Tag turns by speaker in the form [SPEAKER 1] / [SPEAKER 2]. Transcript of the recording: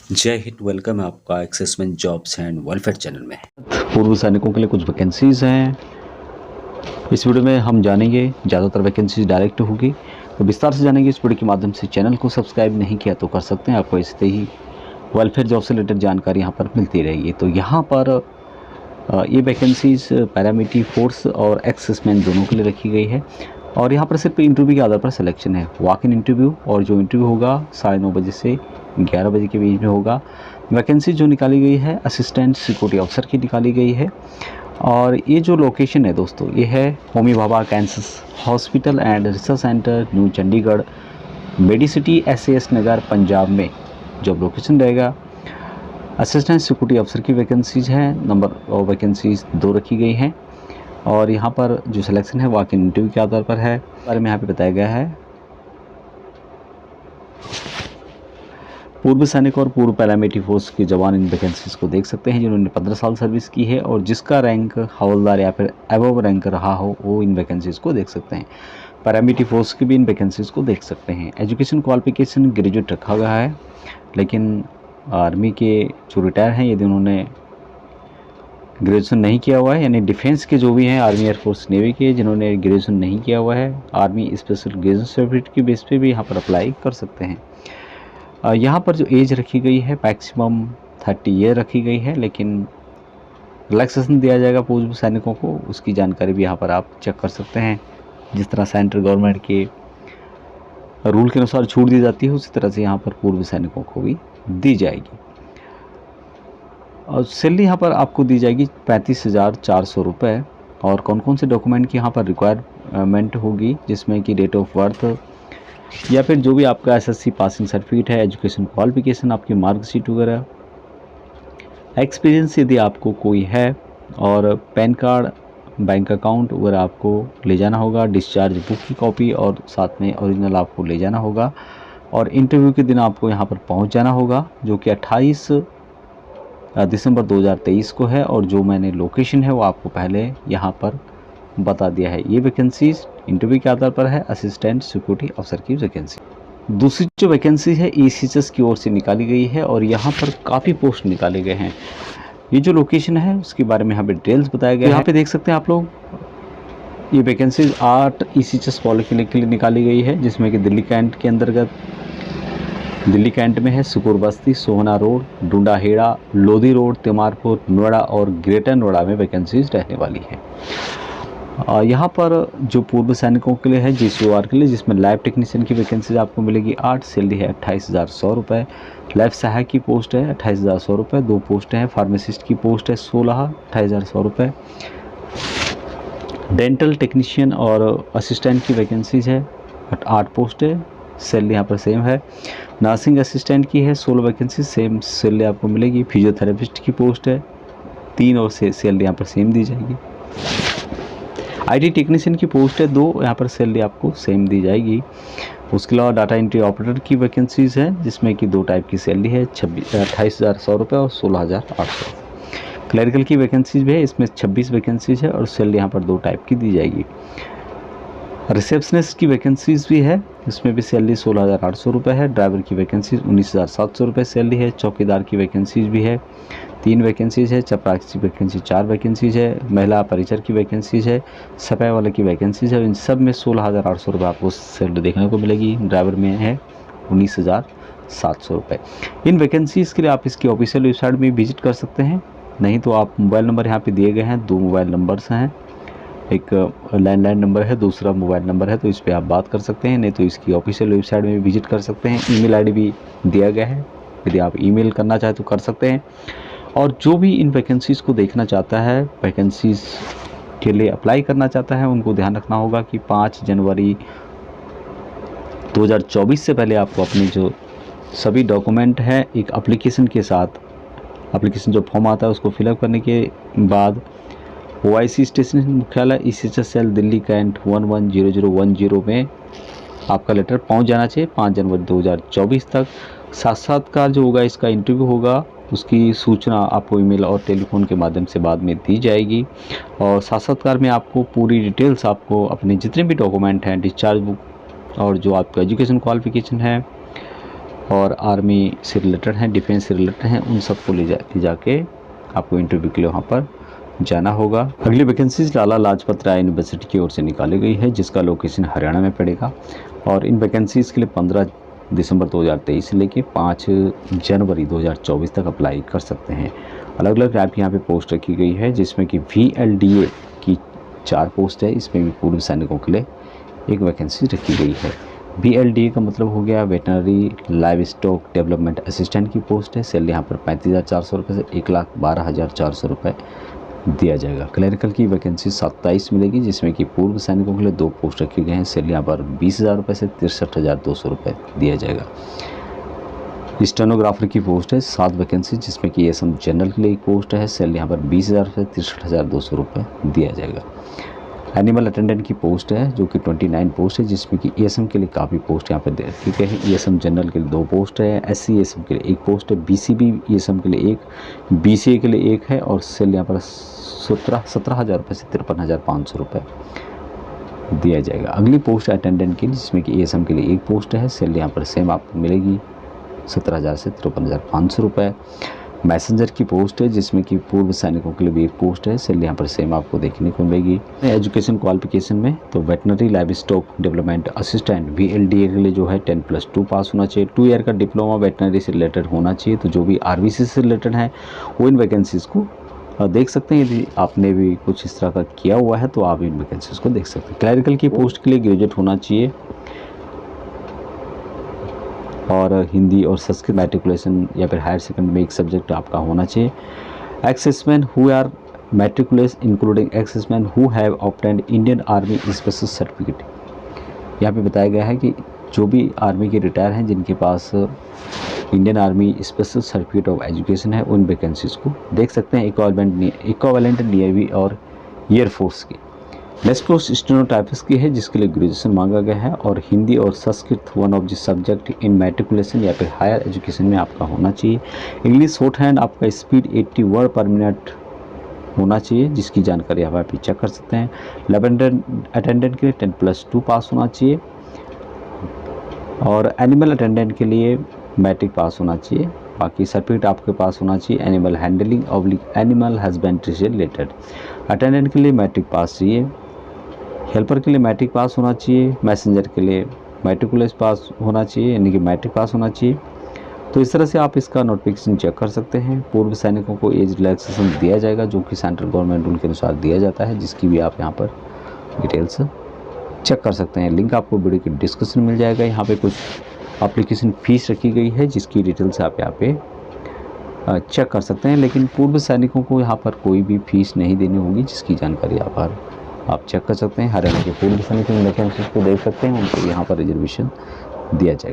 [SPEAKER 1] जय हिंद। वेलकम है आपका assessment jobs and welfare channel में।
[SPEAKER 2] पूर्व सैनिकों के लिए कुछ वैकेंसीज़ हैं। इस वीडियो में हम जानेंगे, ज़्यादातर वैकेंसीज डायरेक्ट होगी, तो विस्तार से जानेंगे इस वीडियो के माध्यम से। चैनल को सब्सक्राइब नहीं किया तो कर सकते हैं, आपको ऐसे ही वेलफेयर जॉब से रिलेटेड जानकारी यहाँ पर मिलती रहेगी। तो यहाँ पर ये वैकेंसीज पैरामिलिट्री फोर्स और एक्सेसमेंट दोनों के लिए रखी गई है, और यहाँ पर सिर्फ इंटरव्यू के आधार पर सिलेक्शन है। वॉक इन इंटरव्यू, और जो इंटरव्यू होगा 9:30 बजे से 11 बजे के बीच में होगा। वैकेंसी जो निकाली गई है असिस्टेंट सिक्योरिटी ऑफिसर की निकाली गई है, और ये जो लोकेशन है दोस्तों, ये है Homi Bhabha cancer hospital and research centre, new Chandigarh, Medicity, SAS नगर, पंजाब में जॉब लोकेशन रहेगा। असिस्टेंट सिक्योरिटी ऑफिसर की वैकेंसीज हैं, नंबर ऑफ वैकेंसीज 2 रखी गई हैं, और यहाँ पर जो सिलेक्शन है वॉक इन इंटरव्यू के आधार पर है। बारे में यहाँ पे बताया गया है। पूर्व सैनिक और पूर्व पैरामिलिट्री फोर्स के जवान इन वैकेंसीज को देख सकते हैं, जिन्होंने 15 साल सर्विस की है और जिसका रैंक हवलदार या फिर अबव रैंक रहा हो, वो इन वैकेंसीज को देख सकते हैं। पैरामिलिट्री फोर्स की भी इन वैकेंसीज को देख सकते हैं। एजुकेशन क्वालिफिकेशन ग्रेजुएट रखा गया है, लेकिन आर्मी के जो रिटायर हैं, यदि उन्होंने ग्रेजुएशन नहीं किया हुआ है, यानी डिफेंस के जो भी हैं, आर्मी, एयरफोर्स, नेवी के, जिन्होंने ग्रेजुएशन नहीं किया हुआ है, आर्मी स्पेशल ग्रेजुएशन सर्टिफिकेट की बेस पे भी यहाँ पर अप्लाई कर सकते हैं। यहाँ पर जो एज रखी गई है मैक्सिमम 30 ईयर रखी गई है, लेकिन रिलैक्सेशन दिया जाएगा पूर्व सैनिकों को, उसकी जानकारी भी यहाँ पर आप चेक कर सकते हैं। जिस तरह सेंट्रल गवर्नमेंट के रूल के अनुसार छूट दी जाती है, उसी तरह से यहाँ पर पूर्व सैनिकों को भी दी जाएगी। और सैलरी यहाँ पर आपको दी जाएगी 35,400 रुपये। और कौन कौन से डॉक्यूमेंट की यहाँ पर रिक्वायरमेंट होगी, जिसमें कि डेट ऑफ बर्थ या फिर जो भी आपका SSC पासिंग सर्टिफिकेट है, एजुकेशन क्वालिफिकेशन, आपकी मार्कशीट वगैरह, एक्सपीरियंस यदि आपको कोई है, और पैन कार्ड, बैंक अकाउंट वगैरह आपको ले जाना होगा, डिस्चार्ज बुक की कॉपी और साथ में ओरिजिनल आपको ले जाना होगा। और इंटरव्यू के दिन आपको यहाँ पर पहुँच जाना होगा, जो कि 28 दिसंबर 2023 को है, और जो मैंने लोकेशन है वो आपको पहले यहाँ पर बता दिया है। ये वैकेंसीज इंटरव्यू के आधार पर है, असिस्टेंट सिक्योरिटी ऑफिसर की वैकेंसी। दूसरी जो वैकेंसी है ECHS की ओर से निकाली गई है, और यहाँ पर काफ़ी पोस्ट निकाले गए हैं। ये जो लोकेशन है उसके बारे में यहाँ पे डिटेल्स बताया गया है। यहाँ पे देख सकते हैं आप लोग, ये वैकेंसीज 8 ECHS पॉलिक्लिनिक के लिए निकाली गई है, जिसमें कि दिल्ली कैंट के अंतर्गत, दिल्ली कैंट में है सुकुर बस्ती, सोहना रोड, डूंडाहेड़ा, लोधी रोड, तिमारपुर, नोएडा और ग्रेटर नोएडा में वैकेंसीज रहने वाली है। यहाँ पर जो पूर्व सैनिकों के लिए है, GCOR के लिए, जिसमें लैब टेक्नीशियन की वैकेंसीज आपको मिलेगी 8, सैलरी है 28,100 रुपये। लैब सहायक की पोस्ट है 28,100 रुपये, 2 पोस्ट हैं। फार्मासिस्ट की पोस्ट है 16, 28,100 रुपये। डेंटल टेक्नीशियन और असिस्टेंट की वैकेंसीज है 8 पोस्ट है, सैलरी यहाँ पर सेम है। नर्सिंग असिस्टेंट की है 16 वैकेंसी, सेम सैलरी आपको मिलेगी। फिजियोथेरेपिस्ट की पोस्ट है 3, और सैलरी यहाँ पर सेम दी जाएगी। IT टेक्नीशियन की पोस्ट है 2, यहाँ पर सैलरी आपको सेम दी जाएगी। उसके अलावा डाटा एंट्री ऑपरेटर की वैकेंसीज है, जिसमें कि 2 टाइप की सैलरी है, 28,100 रुपये और 16,800। क्लरिकल की वैकेंसीज भी है, इसमें 26 वैकेंसीज है, और सैलरी यहाँ पर 2 टाइप की दी जाएगी। रिसेप्शनिस्ट की वैकेंसीज भी है, इसमें भी सैलरी 16,800 रुपये है। ड्राइवर की वैकेंसीज 19,700 रुपये सैलरी है। चौकीदार की वैकेंसीज भी है, 3 वैकेंसीज है। चपरासी की वैकेंसी 4 वैकेंसीज है। महिला परिचर की वैकेंसीज है। सफाई वाले की वैकेंसीज है। इन सब में 16,800 रुपये आपको सैलरी देखने को मिलेगी। ड्राइवर में है 19,700 रुपये। इन वैकेंसीज़ के लिए आप इसकी ऑफिशियल वेबसाइट में विजिट कर सकते हैं, नहीं तो आप मोबाइल नंबर यहाँ पे दिए गए हैं, 2 मोबाइल नंबर्स हैं, एक लैंडलाइन नंबर है, दूसरा मोबाइल नंबर है, तो इस पर आप बात कर सकते हैं, नहीं तो इसकी ऑफिशियल वेबसाइट में विजिट कर सकते हैं। ईमेल आईडी भी दिया गया है, यदि आप ईमेल करना चाहें तो कर सकते हैं। और जो भी इन वैकेंसीज़ को देखना चाहता है, वैकेंसीज़ के लिए अप्लाई करना चाहता है, उनको ध्यान रखना होगा कि 5 जनवरी 2024 से पहले आपको अपने जो सभी डॉक्यूमेंट हैं एक एप्लीकेशन के साथ, एप्लीकेशन जो फॉर्म आता है उसको फिलअप करने के बाद OIC स्टेशन मुख्यालय ECHS सेल दिल्ली कैंट 110010 में आपका लेटर पहुंच जाना चाहिए 5 जनवरी 2024 तक। साक्षात्कार जो होगा, इसका इंटरव्यू होगा, उसकी सूचना आपको ईमेल और टेलीफोन के माध्यम से बाद में दी जाएगी। और साक्षात्कार में आपको पूरी डिटेल्स, आपको अपने जितने भी डॉक्यूमेंट हैं, डिस्चार्ज बुक और जो आपका एजुकेशन क्वालिफिकेशन है, और आर्मी से रिलेटेड हैं, डिफेंस से रिलेटेड हैं, उन सबको ले जाके आपको इंटरव्यू के लिए वहाँ पर जाना होगा। अगली वैकेंसीज लाला लाजपत राय यूनिवर्सिटी की ओर से निकाली गई है, जिसका लोकेशन हरियाणा में पड़ेगा। और इन वैकेंसीज़ के लिए 15 दिसंबर 2023 से लेके 5 जनवरी 2024 तक अप्लाई कर सकते हैं। अलग अलग टाइप की यहाँ पे पोस्ट रखी गई है, जिसमें कि VLDA की 4 पोस्ट है, इसमें भी पूर्व सैनिकों के लिए एक वैकेंसी रखी गई है। VLDA का मतलब हो गया veterinary live stock development assistant की पोस्ट है। सैलरी यहाँ पर 35,400 रुपये से 1,12,400 रुपये दिया जाएगा। क्लरिकल की वैकेंसी 27 मिलेगी, जिसमें कि पूर्व सैनिकों के लिए 2 पोस्ट रखे गए हैं। सैलरी यहाँ पर 20,000 रुपये से 63,200 रुपये दिया जाएगा। स्टेनोग्राफर की पोस्ट है 7 वैकेंसी, जिसमें कि ASM जनरल के लिए एक पोस्ट है। सैलरी यहाँ पर 20,000 से 63,200 रुपये दिया जाएगा। एनिमल अटेंडेंट की पोस्ट है जो कि 29 पोस्ट है, जिसमें कि ASM के लिए काफ़ी पोस्ट यहाँ पर दे रखी गई है। ASM जनरल के लिए 2 पोस्ट है, SC ASM के लिए 1 पोस्ट है, BCB ASM के लिए 1, BCA के लिए 1 है। और सैलरी यहाँ पर 17,000 रुपये से 53,500 रुपये दिया जाएगा। अगली पोस्ट अटेंडेंट की, जिसमें कि ASM के लिए 1 पोस्ट है। सैलरी यहाँ पर सेम आपको मिलेगी 17,000 से 53,500 रुपये। मैसेंजर की पोस्ट है, जिसमें कि पूर्व सैनिकों के लिए भी 1 पोस्ट है। सैलरी यहाँ पर सेम आपको देखने को मिलेगी। एजुकेशन क्वालिफिकेशन में तो veterinary live stock development assistant VLDA के लिए जो है 10+2 पास होना चाहिए। 2 ईयर का डिप्लोमा वेटनरी से रिलेटेड होना चाहिए। तो जो भी RVC से रिलेटेड है वो इन वैकेंसीज़ को देख सकते हैं। यदि आपने भी कुछ इस तरह का किया हुआ है तो आप इन वैकेंसीज़ को देख सकते हैं। क्लरिकल की पोस्ट के लिए ग्रेजुएट होना चाहिए और हिंदी और संस्कृत मैट्रिकुलेशन या फिर हायर सेकेंडरी में एक सब्जेक्ट आपका होना चाहिए। Ex servicemen who are matriculates including ex servicemen who have obtained Indian army special certificate. यहाँ पे बताया गया है कि जो भी आर्मी के रिटायर हैं जिनके पास Indian army special certificate of education है, उन वैकेंसीज़ को देख सकते हैं। इक्वावेलेंट नेवी और एयरफोर्स की। नेक्स्ट पोस्ट स्टेनोटाइपिस्ट की है, जिसके लिए ग्रेजुएशन मांगा गया है। और हिंदी और Sanskrit one of the subject in matriculation या फिर हायर एजुकेशन में आपका होना चाहिए। इंग्लिश शॉर्ट हैंड आपका स्पीड 80 वर्ड पर मिनट होना चाहिए, जिसकी जानकारी आप यहाँ चेक कर सकते हैं। लैब अटेंडेंट के लिए 10+2 पास होना चाहिए। और एनिमल अटेंडेंट के लिए मैट्रिक पास होना चाहिए। बाकी सर्टिफिकेट आपके पास होना चाहिए animal handling oblique animal husbandry से रिलेटेड। अटेंडेंट के लिए मैट्रिक पास चाहिए। हेल्पर के लिए मैट्रिक पास होना चाहिए। मैसेंजर के लिए मैट्रिकुलेस पास होना चाहिए, यानी कि मैट्रिक पास होना चाहिए। तो इस तरह से आप इसका नोटिफिकेशन चेक कर सकते हैं। पूर्व सैनिकों को एज रिलैक्सेशन दिया जाएगा, जो कि सेंट्रल गवर्नमेंट रूल के अनुसार दिया जाता है, जिसकी भी आप यहाँ पर डिटेल्स चेक कर सकते हैं। लिंक आपको वीडियो की डिस्क्रिप्शन मिल जाएगा। यहाँ पे कुछ एप्लीकेशन फ़ीस रखी गई है, जिसकी डिटेल्स आप यहाँ पे चेक कर सकते हैं। लेकिन पूर्व सैनिकों को यहाँ पर कोई भी फ़ीस नहीं देनी होगी, जिसकी जानकारी आप चेक कर सकते हैं। हरियाणा के पूर्व सैनिकों वैकेंसी को देख सकते हैं, उनको यहाँ पर रिजर्वेशन दिया जाएगा।